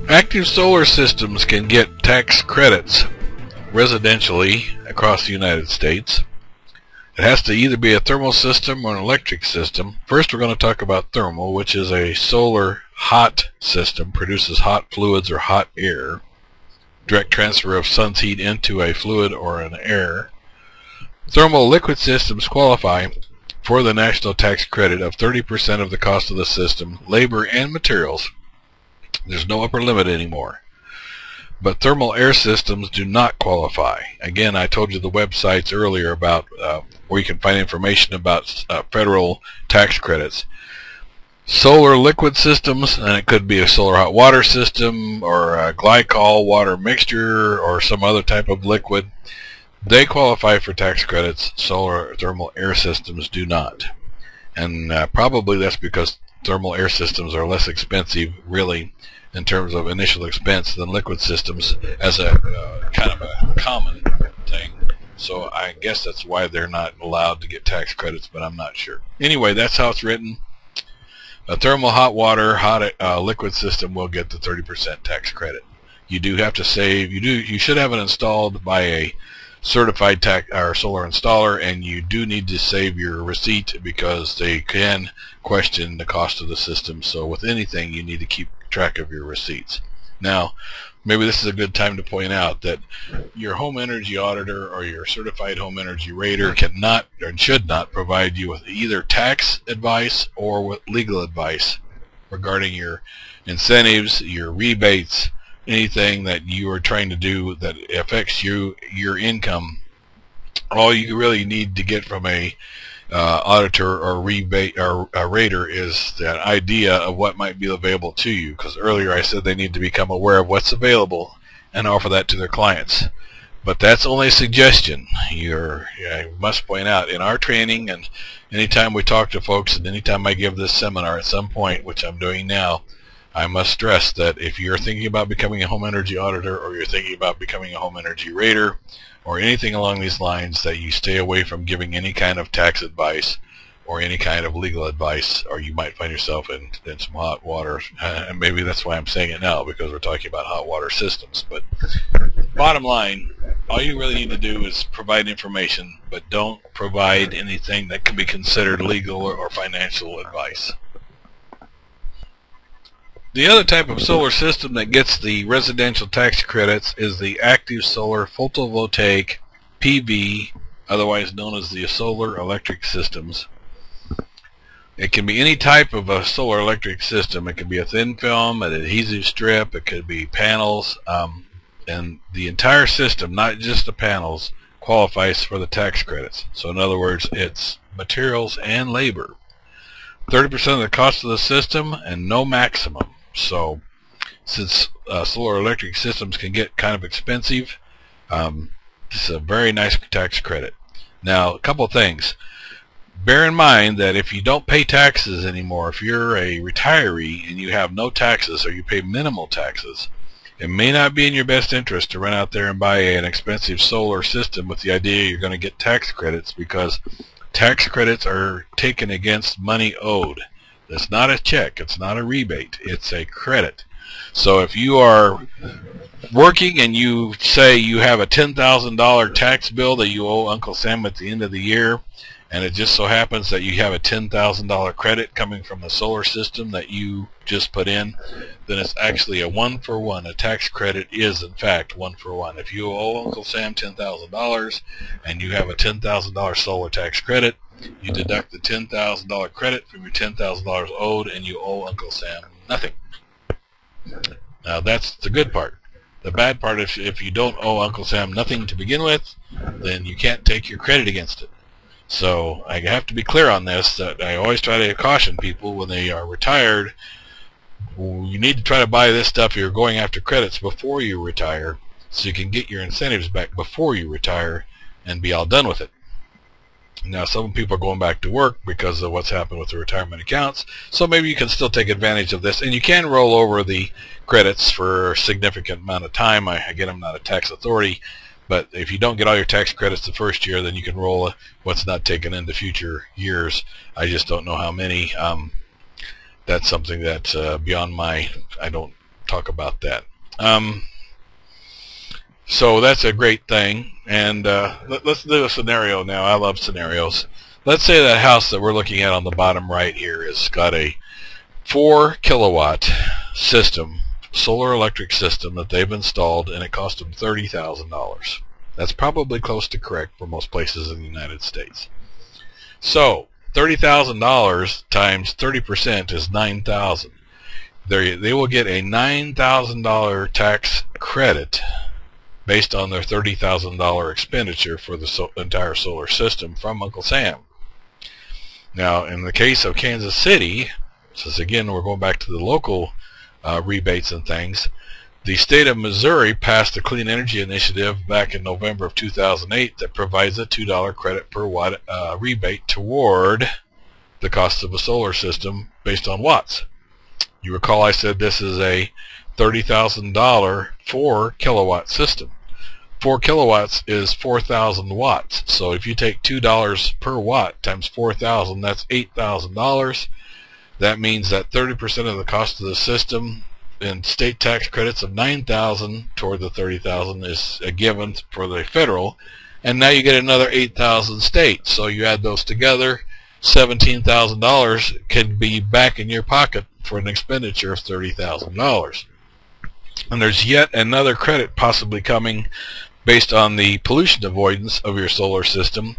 Active solar systems can get tax credits residentially across the United States. It has to either be a thermal system or an electric system. First, we're going to talk about thermal, which is a solar hot system, produces hot fluids or hot air, direct transfer of sun's heat into a fluid or an air. Thermal liquid systems qualify for the national tax credit of 30% of the cost of the system, labor, and materials. There's no upper limit anymore. But thermal air systems do not qualify. Again, I told you the websites earlier about where you can find information about federal tax credits. Solar liquid systems, and it could be a solar hot water system or a glycol water mixture or some other type of liquid, they qualify for tax credits. Solar thermal air systems do not. And probably that's because thermal air systems are less expensive, really, in terms of initial expense than liquid systems as a kind of a common thing. So I guess that's why they're not allowed to get tax credits, but I'm not sure. Anyway, that's how it's written. A thermal hot water, hot liquid system will get the 30% tax credit. You do have to save. You should have it installed by a certified solar installer, and you do need to save your receipt because they can question the cost of the system. So with anything, you need to keep track of your receipts. Now, maybe this is a good time to point out that your home energy auditor or your certified home energy rater cannot or should not provide you with either tax advice or with legal advice regarding your incentives, your rebates, anything that you are trying to do that affects your income. All you really need to get from a auditor or rebate or a rater is that idea of what might be available to you, because earlier I said they need to become aware of what's available and offer that to their clients. But that's only a suggestion. I must point out, in our training and anytime we talk to folks and anytime I give this seminar at some point, which I'm doing now, I must stress that if you're thinking about becoming a home energy auditor or you're thinking about becoming a home energy rater or anything along these lines, that you stay away from giving any kind of tax advice or any kind of legal advice, or you might find yourself in some hot water. And maybe that's why I'm saying it now, because we're talking about hot water systems. But bottom line, all you really need to do is provide information, but don't provide anything that can be considered legal or financial advice. The other type of solar system that gets the residential tax credits is the active solar photovoltaic PV, otherwise known as the solar electric systems. It can be any type of a solar electric system. It can be a thin film, an adhesive strip, it could be panels, and the entire system, not just the panels, qualifies for the tax credits. So in other words, it's materials and labor. 30% of the cost of the system and no maximum. So since solar electric systems can get kind of expensive, this is a very nice tax credit. Now, a couple things. Bear in mind that if you don't pay taxes anymore, if you're a retiree and you have no taxes or you pay minimal taxes, it may not be in your best interest to run out there and buy an expensive solar system with the idea you're going to get tax credits, because tax credits are taken against money owed. It's not a check, it's not a rebate, it's a credit. So if you are working and you say you have a $10,000 tax bill that you owe Uncle Sam at the end of the year, and it just so happens that you have a $10,000 credit coming from the solar system that you just put in, then it's actually a one-for-one. A tax credit is, in fact, one-for-one. If you owe Uncle Sam $10,000 and you have a $10,000 solar tax credit, you deduct the $10,000 credit from your $10,000 owed, and you owe Uncle Sam nothing. Now, that's the good part. The bad part is if you don't owe Uncle Sam nothing to begin with, then you can't take your credit against it. So I have to be clear on this, that I always try to caution people when they are retired, you need to try to buy this stuff. You're going after credits before you retire, so you can get your incentives back before you retire and be all done with it. Now, some people are going back to work because of what's happened with the retirement accounts, so maybe you can still take advantage of this, and you can roll over the credits for a significant amount of time. Again, I'm not a tax authority, but if you don't get all your tax credits the first year, then you can roll what's not taken into future years. I just don't know how many. That's something that's beyond my, I don't talk about that. So that's a great thing. And let's do a scenario now. I love scenarios. Let's say that house that we're looking at on the bottom right here has got a 4 kilowatt system, solar electric system that they've installed, and it cost them $30,000. That's probably close to correct for most places in the United States. So $30,000 times 30% is $9,000. They will get a $9,000 tax credit based on their $30,000 expenditure for the entire solar system from Uncle Sam. Now, in the case of Kansas City, since again we're going back to the local rebates and things, the state of Missouri passed the Clean Energy Initiative back in November of 2008 that provides a $2 credit per watt rebate toward the cost of a solar system based on watts. You recall I said this is a $30,000 4 kilowatt system. 4 kilowatts is 4,000 watts. So if you take $2 per watt times 4,000, that's $8,000. That means that 30% of the cost of the system in state tax credits of $9,000 toward the $30,000 is a given for the federal, and now you get another $8,000 state. So you add those together, $17,000 can be back in your pocket for an expenditure of $30,000. And there's yet another credit possibly coming based on the pollution avoidance of your solar system.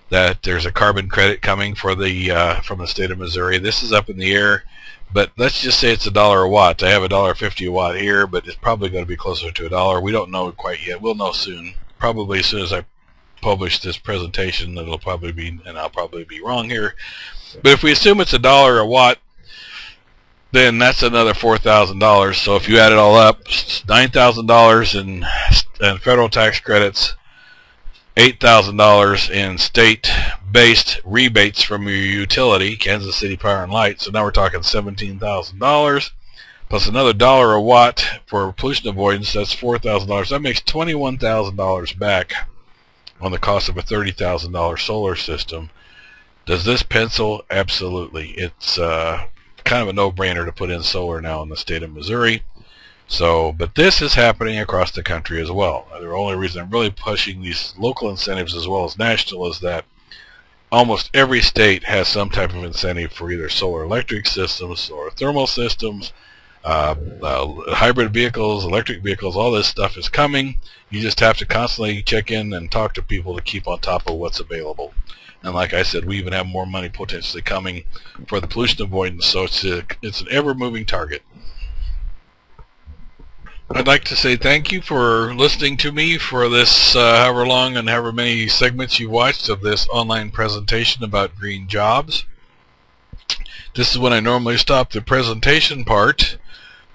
That there's a carbon credit coming for the from the state of Missouri. This is up in the air, but let's just say it's $1 a watt. I have $1.50 a watt here, but it's probably going to be closer to $1. We don't know quite yet. We'll know soon. Probably as soon as I publish this presentation, it'll probably be, and I'll probably be wrong here. But if we assume it's $1 a watt, then that's another $4,000. So if you add it all up, $9,000 in federal tax credits, $8,000 in state-based rebates from your utility, Kansas City Power and Light. So now we're talking $17,000 plus another $1 a watt for pollution avoidance. That's $4,000. That makes $21,000 back on the cost of a $30,000 solar system. Does this pencil? Absolutely. It's kind of a no-brainer to put in solar now in the state of Missouri. So, but this is happening across the country as well. The only reason I'm really pushing these local incentives as well as national is that almost every state has some type of incentive for either solar electric systems or thermal systems, hybrid vehicles, electric vehicles. All this stuff is coming. You just have to constantly check in and talk to people to keep on top of what's available. And like I said, we even have more money potentially coming for the pollution avoidance, so it's an ever-moving target. I'd like to say thank you for listening to me for this however long and however many segments you watched of this online presentation about green jobs. This is when I normally stop the presentation part,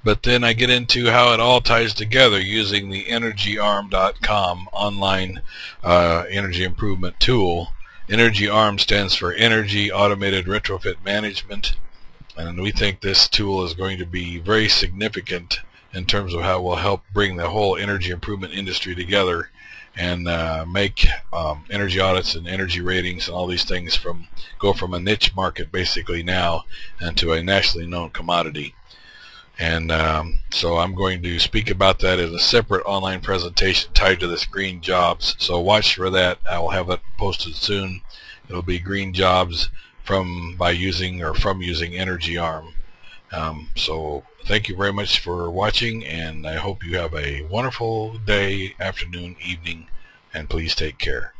but then I get into how it all ties together using the EnergyARM.com online energy improvement tool. EnergyARM stands for Energy Automated Retrofit Management, and we think this tool is going to be very significant in terms of how it will help bring the whole energy improvement industry together and make energy audits and energy ratings and all these things go from a niche market basically now into a nationally known commodity. And so I'm going to speak about that in a separate online presentation tied to this green jobs. So watch for that. I will have it posted soon. It'll be green jobs from using EnergyARM. So thank you very much for watching, and I hope you have a wonderful day, afternoon, evening, and please take care.